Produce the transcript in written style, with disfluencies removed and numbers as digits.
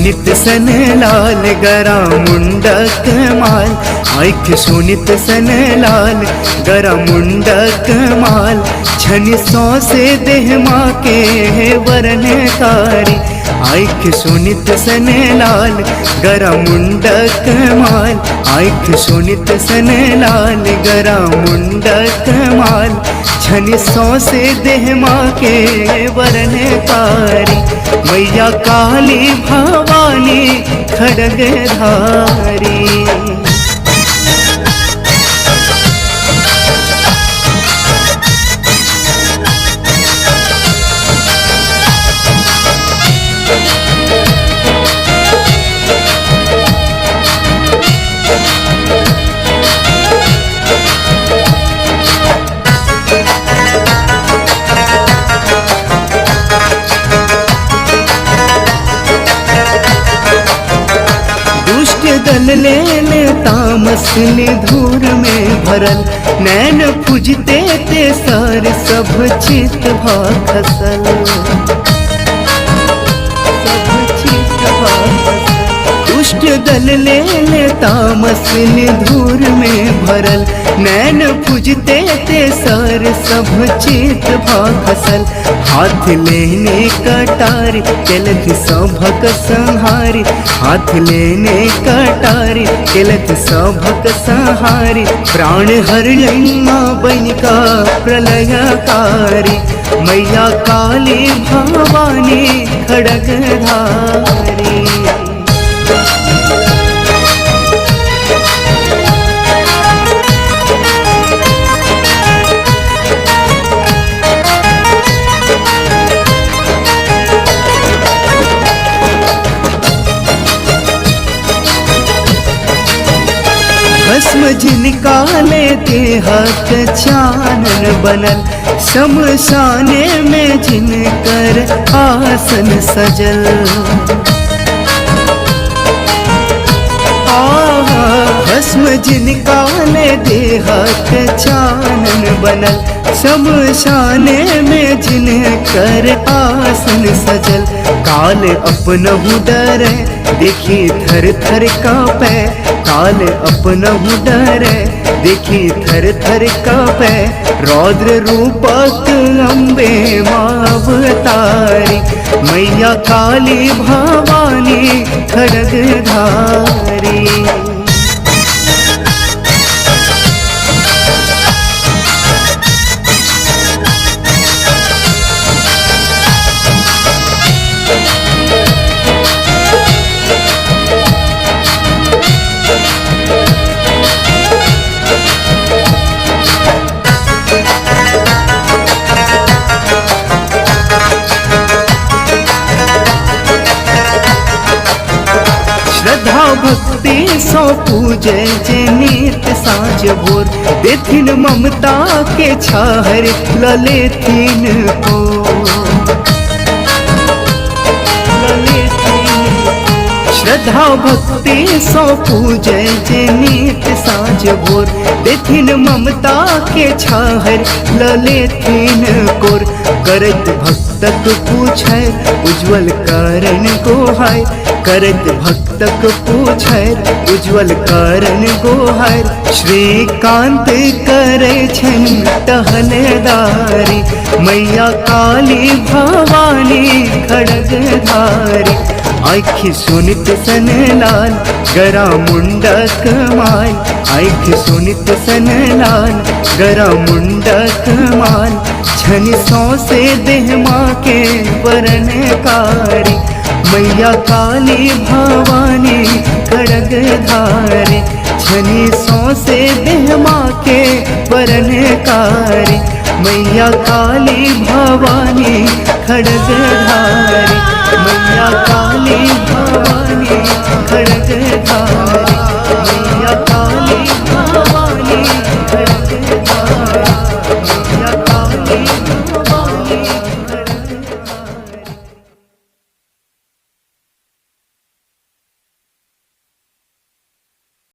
सुनित सन लाल गरा मुंडक माल, आँख सुनित सन लाल गरा मुंडक माल, छन सौ से देह माँ के वर्णकारी। आँख सुनित सन लाल गरा मुंडक माल, आँख सुनित सन लाल गरा मुंडक माल, छन सौ से देह माँ के वर्णकारी। मैया काली भवानी खड्गधारी। दल ले तामस ने धूर में भरल, नैन पूजते ते सार सब चित भा खसल, सब चित भा खसल। दुष्ट दल ले तामस ने धूर में भरल, नैन पूजते ते सार सब चित भा खसल। हाथ लेने कटारी चलत सभक संहारी, हाथ लेने कटारी चलत सभक संहारी, प्राण हर माँ बनिका प्रलयकारी। मैया काली भवानी खड्गधारी। भस्म जिनकाले देहत चानन बनल, शमशाने में जिनकर आसन सजल। भस्म जिनकाले देहत चानन बनल, शमशाने में जिनकर आसन सजल। काल अपनहु डरे देखी थर थर कांपे, काल अपनहु डरे देखी थर थर कांपे, रौद्र रूपक अम्बे माँ अवतारी। मैया काली भवानी खड्गधारी। श्रद्धा भक्ति सौ पूजे जे नित साँझ भोर, देथिन ममता के छाहर ललेथिन को, श्रद्धा भक्ति सौ पूजे जे नित साँझ भोर, देथिन ममता के छाहर ललेथिन कोर। करत भक्तक पूछै उज्ज्वल कारण गोहाय, करत भक्तक पूछै उज्ज्वल कारण गोहार। श्रीकांत करे छन टहलदारी, मैया काली भवानी खड्गधारी। आँख सुनित सन लाल गरा मुंडक माल, आँख सुनित सन लाल गरा मुंडक माल, छन सौ से देह माँ के वर्णकारी। मैया काली भवानी खड्गधारी, छनी सौ से देह माँ के वर्णकारी। मैया काली भवानी खड्गधारी, मैया काली भवानी खड्गधारी, मैया काली भवानी खड्गधारी, मैया काली